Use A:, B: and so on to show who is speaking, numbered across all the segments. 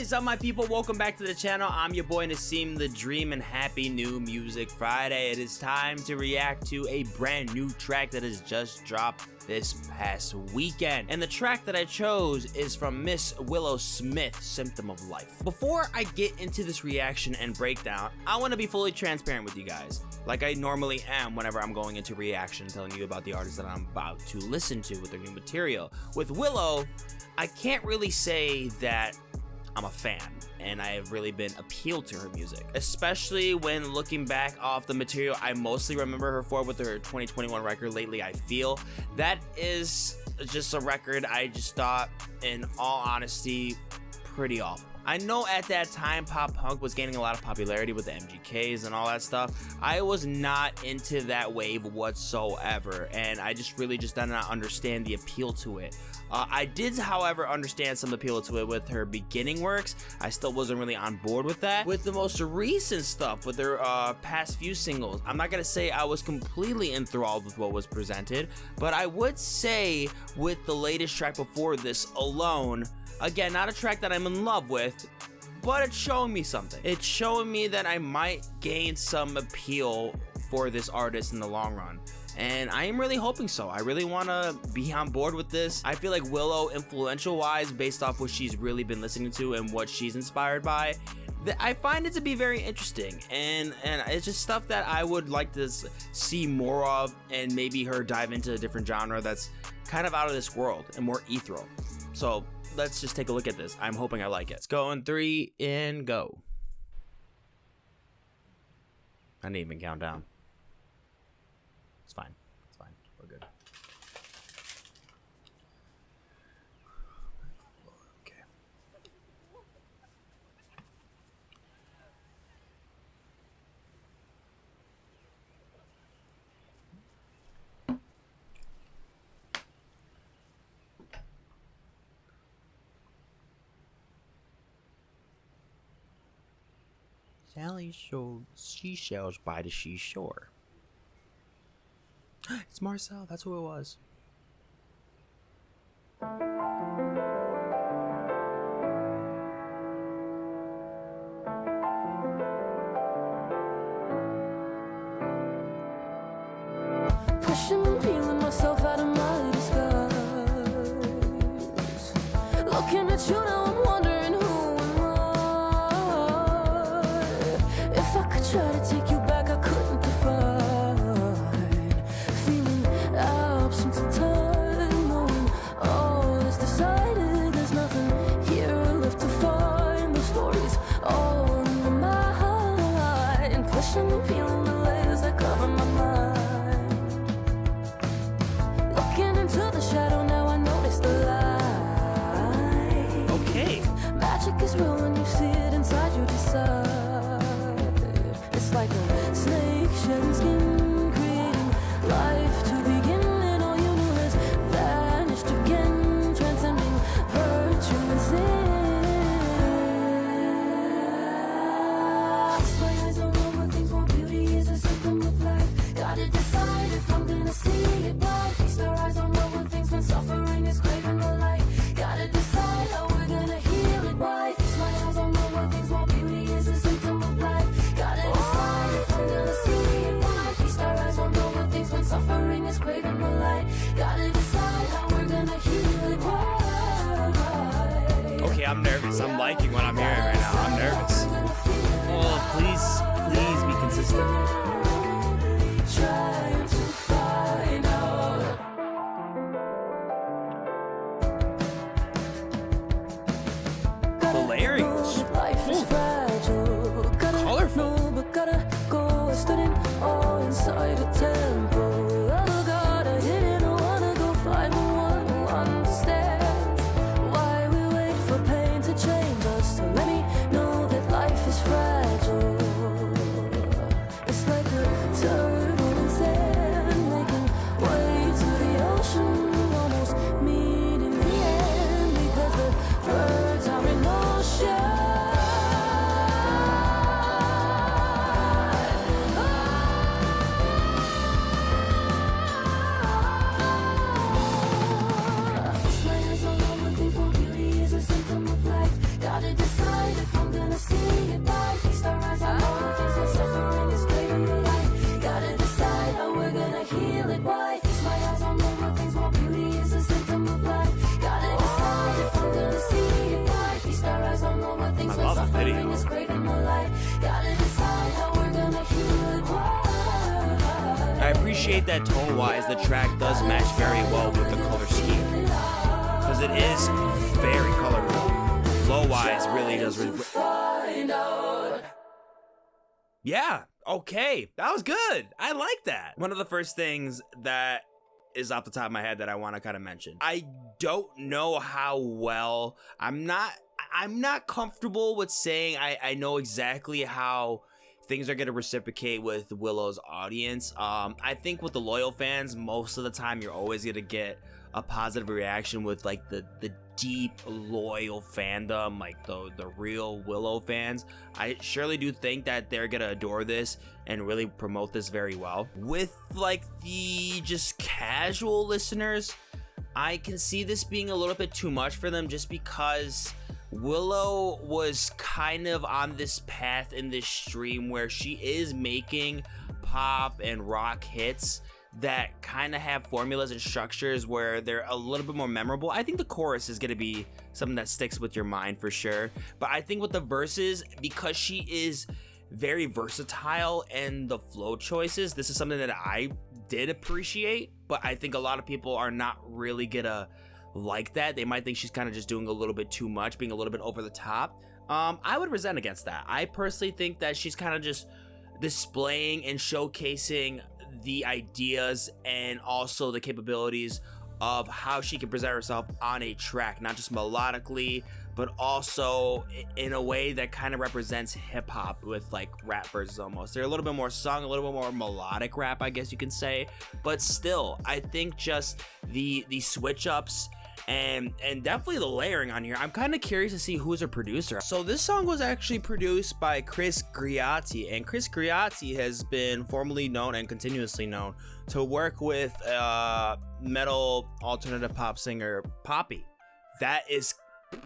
A: is up, my people? Welcome back to the channel. I'm your boy Nassim the Dream, and happy new Music Friday. It is time to react to a brand new track that has just dropped this past weekend. And the track that I chose is from Miss Willow Smith, Symptom of Life. Before I get into this reaction and breakdown, I want to be fully transparent with you guys, like I normally am whenever I'm going into reaction, telling you about the artist that I'm about to listen to with their new material. With Willow, I can't really say that I'm a fan, and I have really been appealed to her music, especially when looking back off the material I mostly remember her for with her 2021 record, Lately I Feel. That is just a record I just thought, in all honesty, pretty awful. I know at that time pop punk was gaining a lot of popularity with the MGKs and all that stuff. I was not into that wave whatsoever, and I just really did not understand the appeal to it. I did, however, understand some appeal to it with her beginning works. I still wasn't really on board with that. With the most recent stuff, with her past few singles, I'm not gonna say I was completely enthralled with what was presented, but I would say with the latest track before this, Alone, again, not a track that I'm in love with, but it's showing me something. It's showing me that I might gain some appeal for this artist in the long run. And I am really hoping so. I really want to be on board with this. I feel like Willow, influential-wise, based off what she's really been listening to and what she's inspired by, I find it to be very interesting. And it's just stuff that I would like to see more of, and maybe her dive into a different genre that's kind of out of this world and more ethereal. So let's just take a look at this. I'm hoping I like it. Let's go in 3 and go. I didn't even count down. It's fine. It's fine. We're good. Okay. Sally showed seashells by the seashore. It's Marcel, that's who it was.
B: Pushing and peeling myself out of my disguise. Looking at you now, I'm wondering who am I? If I could try to take you back, I couldn't define. Absence of time, knowing all is decided. There's nothing here left to find. The stories all in my mind, pushing and peeling the layers that cover my mind. Looking into the shadow, now I notice the light.
A: Okay.
B: Magic is real when you see it inside, you decide. It's like a snake shedding skin, creating life to begin.
A: Okay, I'm nervous. I'm liking what I'm hearing right now. I'm nervous. Oh, please be consistent. The layering was colorful.
B: But gotta go, I stood in awe inside a temple. Oh God, I didn't wanna go find the one who understands why we wait for pain to change us. So let me know that life is fragile. It's
A: appreciate that tone-wise, the track does match very well with the color scheme, because it is very colorful. Flow-wise, really does. Yeah, okay, that was good. I like that. One of the first things that is off the top of my head that I want to kind of mention. I don't know how well, I'm not comfortable with saying I know exactly how things are going to reciprocate with Willow's audience. I think with the loyal fans, most of the time you're always going to get a positive reaction with like the deep loyal fandom, like the real Willow fans. I surely do think that they're gonna adore this and really promote this very well. With like the just casual listeners, I can see this being a little bit too much for them, just because Willow was kind of on this path in this stream where she is making pop and rock hits that kind of have formulas and structures where they're a little bit more memorable. I think the chorus is going to be something that sticks with your mind for sure. But I think with the verses, because she is very versatile and the flow choices, this is something that I did appreciate. But I think a lot of people are not really gonna like that. They might think she's kind of just doing a little bit too much, being a little bit over the top. I would resent against that. I personally think that she's kind of just displaying and showcasing the ideas and also the capabilities of how she can present herself on a track, not just melodically, but also in a way that kind of represents hip-hop with like rap verses almost. They're a little bit more sung, a little bit more melodic rap, I guess you can say, but still, I think just the switch-ups and definitely the layering on here. I'm kind of curious to see who's her producer. So this song was actually produced by Chris Griatti, and Chris Griatti has been formerly known and continuously known to work with metal alternative pop singer Poppy. That is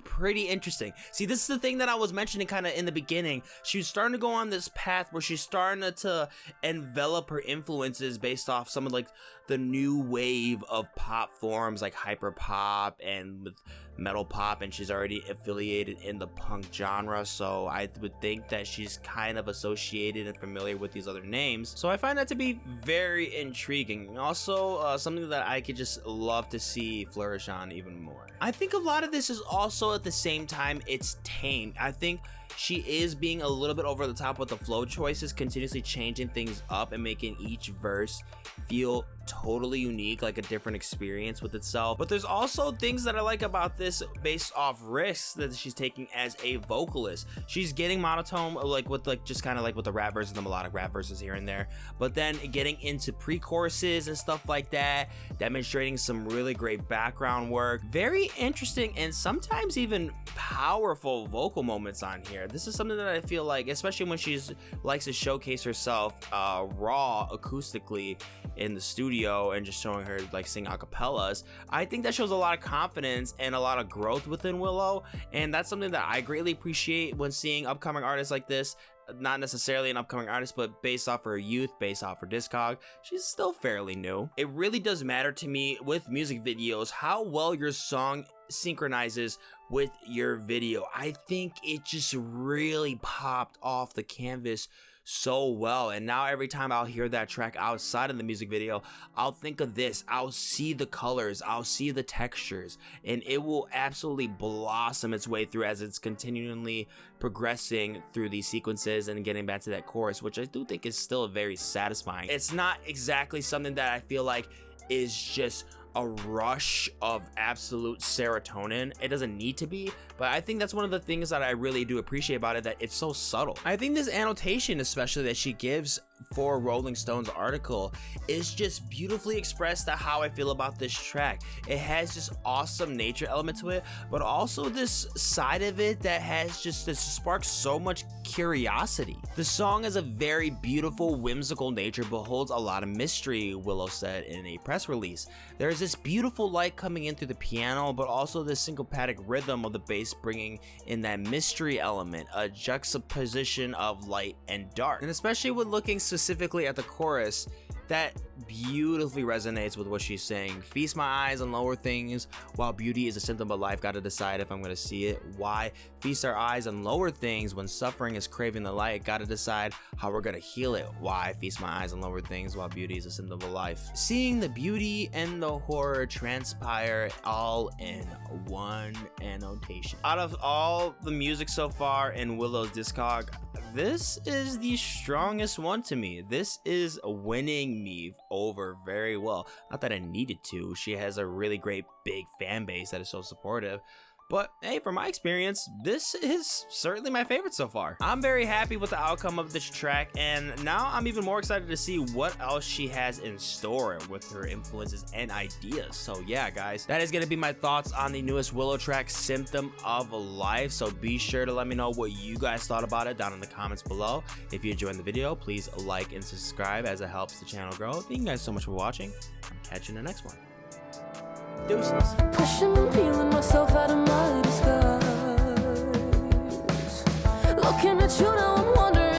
A: pretty interesting. See, this is the thing that I was mentioning kind of in the beginning. She was starting to go on this path where she's starting to envelop her influences based off some of like the new wave of pop forms like hyper pop and with metal pop, and she's already affiliated in the punk genre, so I would think that she's kind of associated and familiar with these other names. So I find that to be very intriguing. Also something that I could just love to see flourish on even more. I think a lot of this is also at the same time it's tame. I think she is being a little bit over the top with the flow choices, continuously changing things up and making each verse feel totally unique, like a different experience with itself. But there's also things that I like about this based off risks that she's taking as a vocalist. She's getting monotone, like with like just kind of like with the rap verses, the melodic rap verses here and there, but then getting into pre-choruses and stuff like that, demonstrating some really great background work. Very interesting and sometimes even powerful vocal moments on here. This is something that I feel like, especially when she's likes to showcase herself raw acoustically in the studio and just showing her like sing acapellas, I think that shows a lot of confidence and a lot of growth within Willow, and that's something that I greatly appreciate when seeing upcoming artists like this. Not necessarily an upcoming artist, but based off her youth, based off her discog, she's still fairly new. It really does matter to me with music videos how well your song synchronizes with your video. I think it just really popped off the canvas so well, and now every time I'll hear that track outside of the music video, I'll think of this. I'll see the colors, I'll see the textures, and it will absolutely blossom its way through as it's continually progressing through these sequences and getting back to that chorus, which I do think is still very satisfying. It's not exactly something that I feel like is just a rush of absolute serotonin. It doesn't need to be, but I think that's one of the things that I really do appreciate about it, that it's so subtle. I think this annotation especially that she gives for Rolling Stone's article is just beautifully expressed to how I feel about this track. It has this awesome nature element to it, but also this side of it that has just this sparks so much curiosity. The song has a very beautiful, whimsical nature, but holds a lot of mystery, Willow said in a press release. There's this beautiful light coming in through the piano, but also this syncopatic rhythm of the bass bringing in that mystery element, a juxtaposition of light and dark. And especially when looking specifically at the chorus, that beautifully resonates with what she's saying. Feast my eyes on lower things, while beauty is a symptom of life. Gotta decide if I'm gonna see it. Why? Feast our eyes on lower things when suffering is craving the light. Gotta decide how we're gonna heal it. Why? Feast my eyes on lower things, while beauty is a symptom of life. Seeing the beauty and the horror transpire all in one annotation. Out of all the music so far in Willow's discog, this is the strongest one to me. This is winning me over very well. Not that I needed to. She has a really great big fan base that is so supportive. But hey, from my experience, this is certainly my favorite so far. I'm very happy with the outcome of this track, and now I'm even more excited to see what else she has in store with her influences and ideas. So yeah, guys, that is gonna be my thoughts on the newest Willow track, Symptom of Life. So be sure to let me know what you guys thought about it down in the comments below. If you enjoyed the video, please like and subscribe as it helps the channel grow. Thank you guys so much for watching. I'm catching the next one. Deuces.
B: Pushing and peeling myself out of my disguise. Looking at you now.